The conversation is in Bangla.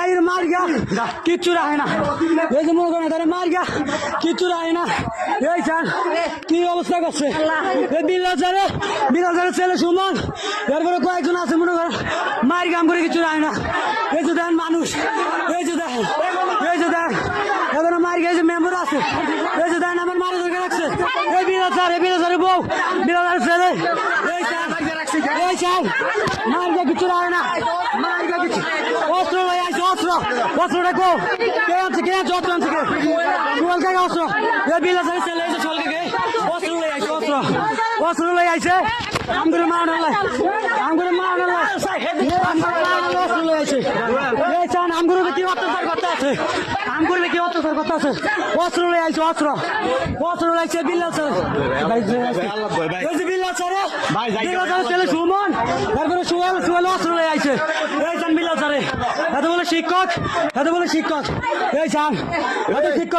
ভাইয়ের মার গা কিচ্ছু রাখে না এই যে মনে করেন তারা মার গা কিচ্ছু রাখে না এই চান কি অবস্থা করছে এই বিলাজারের ছেলে সুমন এরপরে কয়েকজন আছে মনে করেন মার গাম করে কিছু রাখে না এই যে দেখেন মানুষ এই যে দেখেন এবারে মার গেছে মেম্বার আছে এই যে দেখেন আমার মারা ধরে রাখছে এই বিলাজারের বউ বিলাজারের ছেলে এই চান মার গা কিছু রাখে না মার গা কিছু অস্ত্র লই আইছে অস্ত্রটা কো কে আছে অস্ত্র আনছে কে সুয়াল কাকে অস্ত্র এই বিলাজারের ছেলে এসে সুয়াল কাকে অস্ত্র লই আইছে অস্ত্র লই আইছে আমগুলো মার না অস্ত্র লই আইছে এই চান আমগুলো কি অত্যাচার করতে আছে অস্ত্র লই আইছে অস্ত্র লই আইছে বিলাজার বিলাজারের ছেলে সুমন তারপরে সুয়াল অস্ত্র লই আইছে এই চান বিলাজারে এত বলে শিক্ষক এই চান শিক্ষক